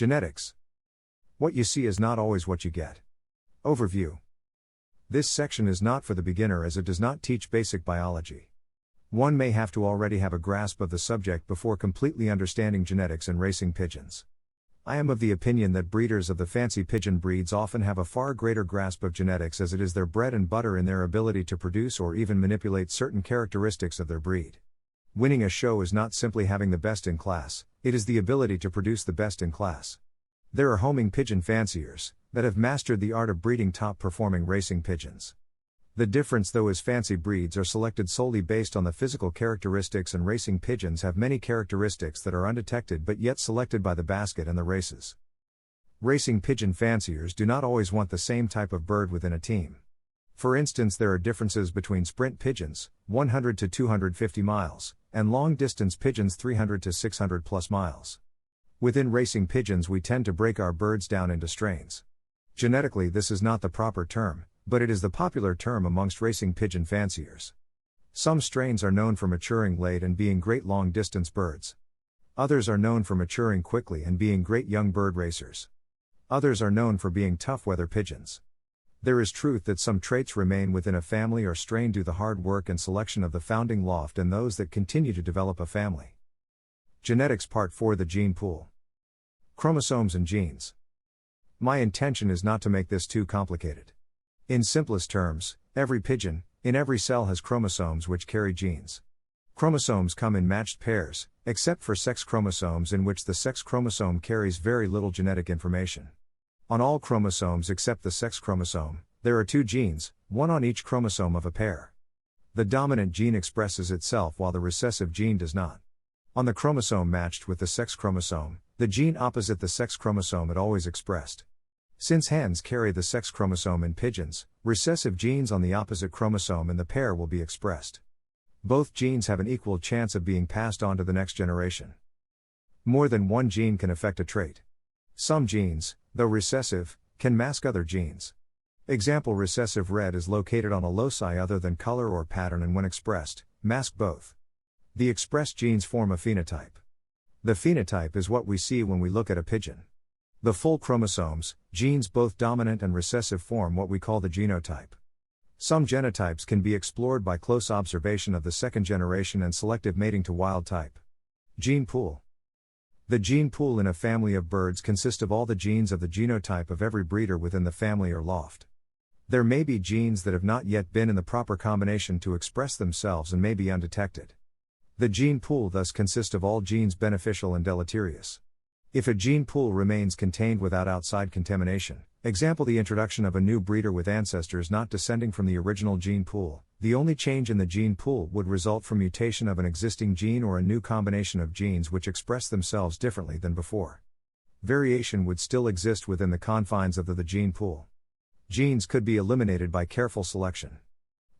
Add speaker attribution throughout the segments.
Speaker 1: Genetics. What you see is not always what you get. Overview. This section is not for the beginner as it does not teach basic biology. One may have to already have a grasp of the subject before completely understanding genetics in racing pigeons. I am of the opinion that breeders of the fancy pigeon breeds often have a far greater grasp of genetics as it is their bread and butter in their ability to produce or even manipulate certain characteristics of their breed. Winning a show is not simply having the best in class, it is the ability to produce the best in class. There are homing pigeon fanciers that have mastered the art of breeding top-performing racing pigeons. The difference though is fancy breeds are selected solely based on the physical characteristics and racing pigeons have many characteristics that are undetected but yet selected by the basket and the races. Racing pigeon fanciers do not always want the same type of bird within a team. For instance, there are differences between sprint pigeons, 100 to 250 miles, and long-distance pigeons 300 to 600 plus miles. Within racing pigeons we tend to break our birds down into strains. Genetically this is not the proper term, but it is the popular term amongst racing pigeon fanciers. Some strains are known for maturing late and being great long-distance birds. Others are known for maturing quickly and being great young bird racers. Others are known for being tough weather pigeons. There is truth that some traits remain within a family or strain due to the hard work and selection of the founding loft and those that continue to develop a family. Genetics Part 4: The Gene Pool. Chromosomes and genes. My intention is not to make this too complicated. In simplest terms, every pigeon, in every cell has chromosomes which carry genes. Chromosomes come in matched pairs, except for sex chromosomes in which the sex chromosome carries very little genetic information. On all chromosomes except the sex chromosome, there are 2 genes, one on each chromosome of a pair. The dominant gene expresses itself while the recessive gene does not. On the chromosome matched with the sex chromosome, the gene opposite the sex chromosome is always expressed. Since hens carry the sex chromosome in pigeons, recessive genes on the opposite chromosome in the pair will be expressed. Both genes have an equal chance of being passed on to the next generation. More than one gene can affect a trait. Some genes, though recessive, can mask other genes. Example: recessive red is located on a loci other than color or pattern and when expressed, mask both. The expressed genes form a phenotype. The phenotype is what we see when we look at a pigeon. The full chromosomes, genes both dominant and recessive form what we call the genotype. Some genotypes can be explored by close observation of the second generation and selective mating to wild type. Gene pool. The gene pool in a family of birds consists of all the genes of the genotype of every breeder within the family or loft. There may be genes that have not yet been in the proper combination to express themselves and may be undetected. The gene pool thus consists of all genes beneficial and deleterious. If a gene pool remains contained without outside contamination, example the introduction of a new breeder with ancestors not descending from the original gene pool, the only change in the gene pool would result from mutation of an existing gene or a new combination of genes which express themselves differently than before. Variation would still exist within the confines of the gene pool. Genes could be eliminated by careful selection.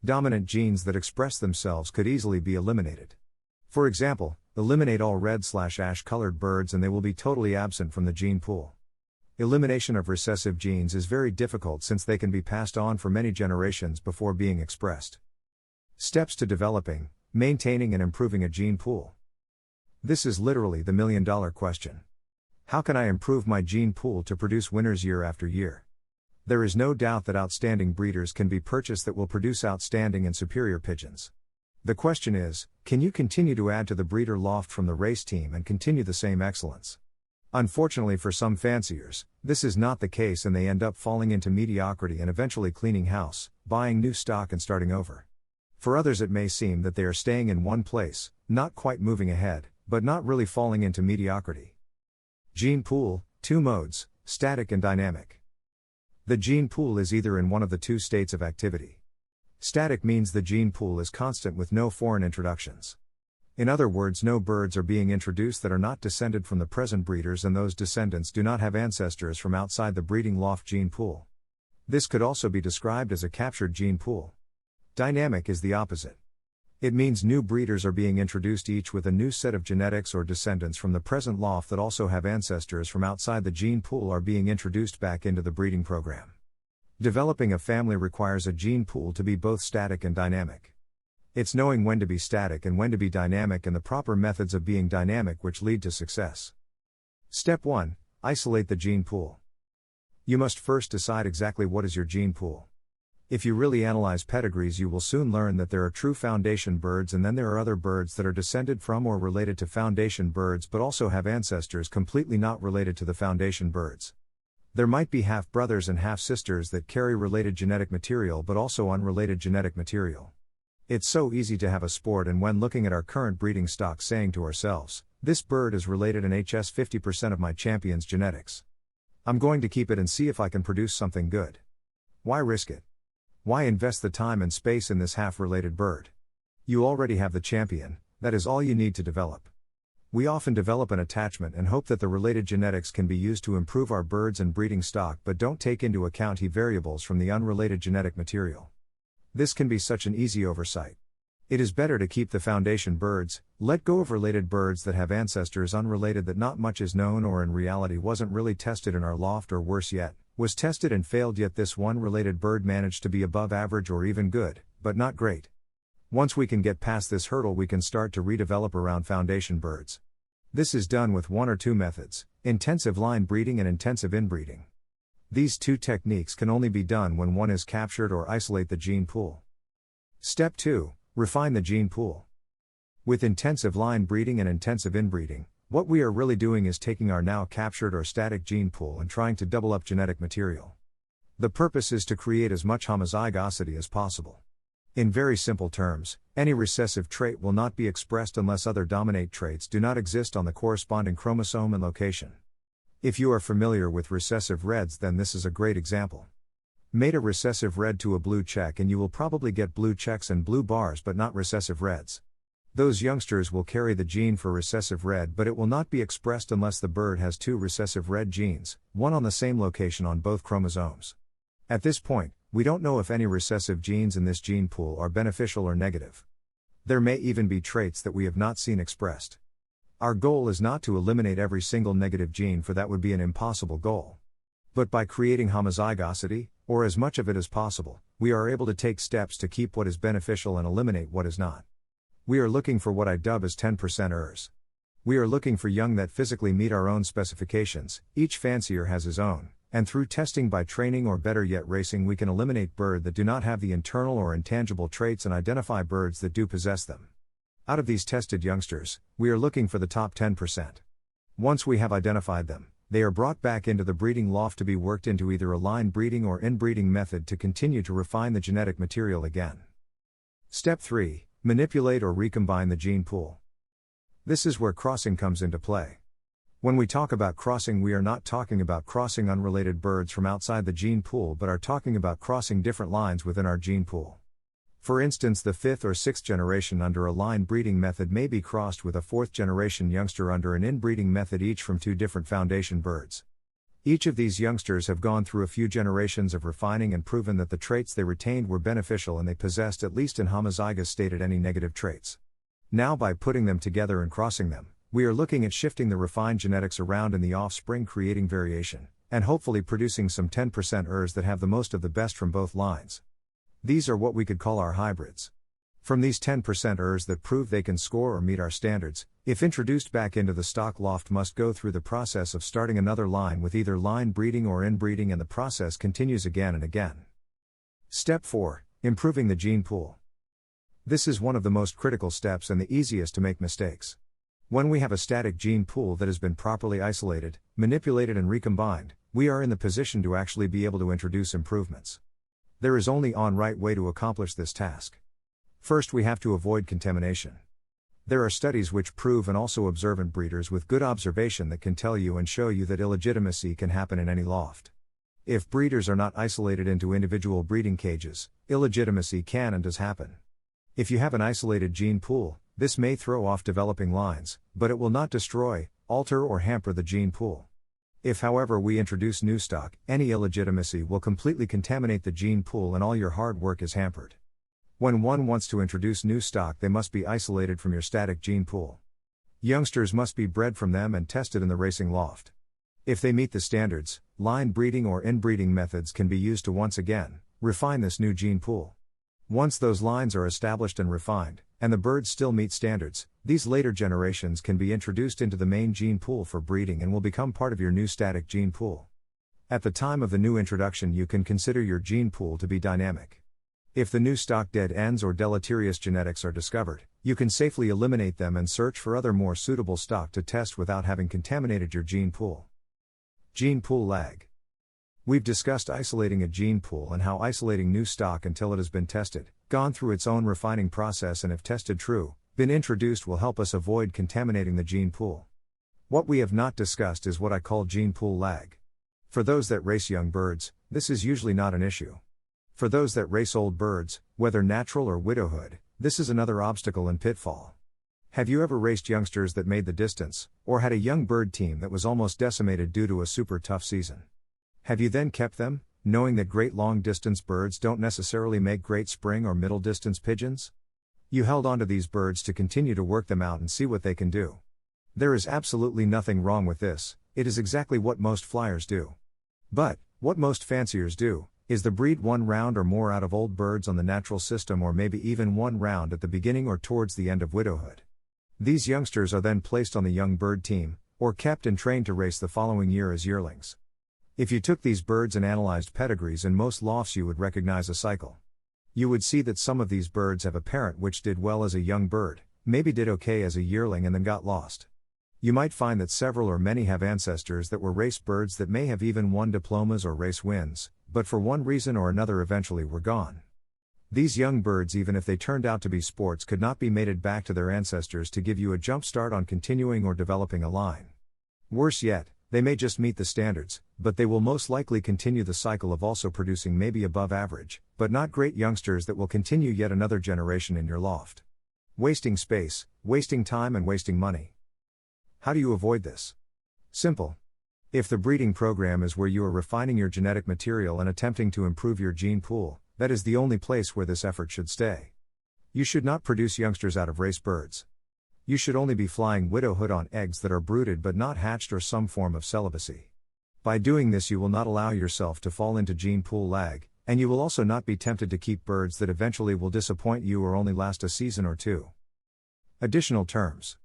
Speaker 1: Dominant genes that express themselves could easily be eliminated. For example, eliminate all red/ash-colored birds and they will be totally absent from the gene pool. Elimination of recessive genes is very difficult since they can be passed on for many generations before being expressed. Steps to developing, maintaining and improving a gene pool. This is literally the million-dollar question. How can I improve my gene pool to produce winners year after year? There is no doubt that outstanding breeders can be purchased that will produce outstanding and superior pigeons. The question is, can you continue to add to the breeder loft from the race team and continue the same excellence? Unfortunately for some fanciers, this is not the case and they end up falling into mediocrity and eventually cleaning house, buying new stock and starting over. For others it may seem that they are staying in one place, not quite moving ahead, but not really falling into mediocrity. Gene pool, 2 modes, static and dynamic. The gene pool is either in one of the 2 states of activity. Static means the gene pool is constant with no foreign introductions. In other words, no birds are being introduced that are not descended from the present breeders and those descendants do not have ancestors from outside the breeding loft gene pool. This could also be described as a captured gene pool. Dynamic is the opposite. It means new breeders are being introduced each with a new set of genetics or descendants from the present loft that also have ancestors from outside the gene pool are being introduced back into the breeding program. Developing a family requires a gene pool to be both static and dynamic. It's knowing when to be static and when to be dynamic and the proper methods of being dynamic which lead to success. Step 1. Isolate the gene pool. You must first decide exactly what is your gene pool. If you really analyze pedigrees, you will soon learn that there are true foundation birds, and then there are other birds that are descended from or related to foundation birds but also have ancestors completely not related to the foundation birds. There might be half-brothers and half-sisters that carry related genetic material but also unrelated genetic material. It's so easy to have a sport and when looking at our current breeding stock saying to ourselves, this bird is related and HS 50% of my champion's genetics. I'm going to keep it and see if I can produce something good. Why risk it? Why invest the time and space in this half-related bird? You already have the champion, that is all you need to develop. We often develop an attachment and hope that the related genetics can be used to improve our birds and breeding stock but don't take into account key variables from the unrelated genetic material. This can be such an easy oversight. It is better to keep the foundation birds, let go of related birds that have ancestors unrelated that not much is known or in reality wasn't really tested in our loft, or worse yet, was tested and failed, yet this one related bird managed to be above average or even good, but not great. Once we can get past this hurdle, we can start to redevelop around foundation birds. This is done with one or two methods: intensive line breeding and intensive inbreeding. These two techniques can only be done when one is captured or isolate the gene pool. Step 2. Refine the gene pool. With intensive line breeding and intensive inbreeding, what we are really doing is taking our now captured or static gene pool and trying to double up genetic material. The purpose is to create as much homozygosity as possible. In very simple terms, any recessive trait will not be expressed unless other dominant traits do not exist on the corresponding chromosome and location. If you are familiar with recessive reds, then this is a great example. Mate a recessive red to a blue check and you will probably get blue checks and blue bars but not recessive reds. Those youngsters will carry the gene for recessive red, but it will not be expressed unless the bird has two recessive red genes, one on the same location on both chromosomes. At this point, we don't know if any recessive genes in this gene pool are beneficial or negative. There may even be traits that we have not seen expressed. Our goal is not to eliminate every single negative gene, for that would be an impossible goal. But by creating homozygosity, or as much of it as possible, we are able to take steps to keep what is beneficial and eliminate what is not. We are looking for what I dub as 10% ers. We are looking for young that physically meet our own specifications, each fancier has his own, and through testing by training or better yet racing we can eliminate birds that do not have the internal or intangible traits and identify birds that do possess them. Out of these tested youngsters, we are looking for the top 10%. Once we have identified them, they are brought back into the breeding loft to be worked into either a line breeding or inbreeding method to continue to refine the genetic material again. Step 3. Manipulate or recombine the gene pool. This is where crossing comes into play. When we talk about crossing, we are not talking about crossing unrelated birds from outside the gene pool but are talking about crossing different lines within our gene pool. For instance, the 5th or 6th generation under a line breeding method may be crossed with a 4th generation youngster under an inbreeding method, each from two different foundation birds. Each of these youngsters have gone through a few generations of refining and proven that the traits they retained were beneficial and they possessed, at least in homozygous state, any negative traits. Now by putting them together and crossing them, we are looking at shifting the refined genetics around in the offspring, creating variation, and hopefully producing some 10% ers that have the most of the best from both lines. These are what we could call our hybrids. From these 10% ers that prove they can score or meet our standards, if introduced back into the stock loft, must go through the process of starting another line with either line breeding or inbreeding, and the process continues again and again. Step 4. Improving the gene pool. This is one of the most critical steps and the easiest to make mistakes. When we have a static gene pool that has been properly isolated, manipulated and recombined, we are in the position to actually be able to introduce improvements. There is only one right way to accomplish this task. First, we have to avoid contamination. There are studies which prove, and also observant breeders with good observation that can tell you and show you that illegitimacy can happen in any loft. If breeders are not isolated into individual breeding cages, illegitimacy can and does happen. If you have an isolated gene pool, this may throw off developing lines, but it will not destroy, alter or hamper the gene pool. If however we introduce new stock, any illegitimacy will completely contaminate the gene pool and all your hard work is hampered. When one wants to introduce new stock, they must be isolated from your static gene pool. Youngsters must be bred from them and tested in the racing loft. If they meet the standards, line breeding or inbreeding methods can be used to once again refine this new gene pool. Once those lines are established and refined, and the birds still meet standards, these later generations can be introduced into the main gene pool for breeding and will become part of your new static gene pool. At the time of the new introduction, you can consider your gene pool to be dynamic. If the new stock dead ends or deleterious genetics are discovered, you can safely eliminate them and search for other more suitable stock to test without having contaminated your gene pool. Gene pool lag. We've discussed isolating a gene pool and how isolating new stock until it has been tested, gone through its own refining process, and if tested true, been introduced will help us avoid contaminating the gene pool. What we have not discussed is what I call gene pool lag. For those that race young birds, this is usually not an issue. For those that race old birds, whether natural or widowhood, this is another obstacle and pitfall. Have you ever raced youngsters that made the distance, or had a young bird team that was almost decimated due to a super tough season? Have you then kept them, knowing that great long-distance birds don't necessarily make great spring or middle-distance pigeons? You held on to these birds to continue to work them out and see what they can do. There is absolutely nothing wrong with this, it is exactly what most flyers do. But, what most fanciers do, is the breed one round or more out of old birds on the natural system, or maybe even one round at the beginning or towards the end of widowhood. These youngsters are then placed on the young bird team, or kept and trained to race the following year as yearlings. If you took these birds and analyzed pedigrees in most lofts, you would recognize a cycle. You would see that some of these birds have a parent which did well as a young bird, maybe did okay as a yearling and then got lost. You might find that several or many have ancestors that were race birds that may have even won diplomas or race wins, but for one reason or another eventually were gone. These young birds, even if they turned out to be sports, could not be mated back to their ancestors to give you a jump start on continuing or developing a line. Worse yet, they may just meet the standards, but they will most likely continue the cycle of also producing maybe above average, but not great youngsters that will continue yet another generation in your loft. Wasting space, wasting time, and wasting money. How do you avoid this? Simple. If the breeding program is where you are refining your genetic material and attempting to improve your gene pool, that is the only place where this effort should stay. You should not produce youngsters out of race birds. You should only be flying widowhood on eggs that are brooded but not hatched, or some form of celibacy. By doing this, you will not allow yourself to fall into gene pool lag, and you will also not be tempted to keep birds that eventually will disappoint you or only last a season or two. Additional terms.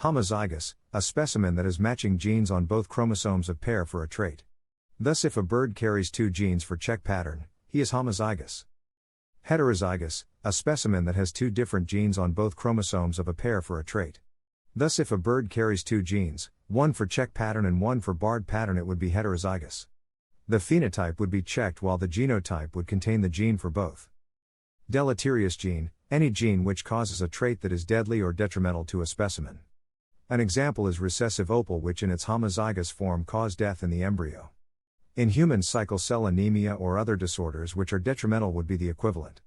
Speaker 1: Homozygous, a specimen that has matching genes on both chromosomes of pair for a trait. Thus, if a bird carries two genes for check pattern, he is homozygous. Heterozygous, a specimen that has two different genes on both chromosomes of a pair for a trait. Thus, if a bird carries two genes, one for check pattern and one for barred pattern, it would be heterozygous. The phenotype would be checked while the genotype would contain the gene for both. Deleterious gene, any gene which causes a trait that is deadly or detrimental to a specimen. An example is recessive opal, which in its homozygous form cause death in the embryo. In humans, sickle cell anemia or other disorders which are detrimental would be the equivalent.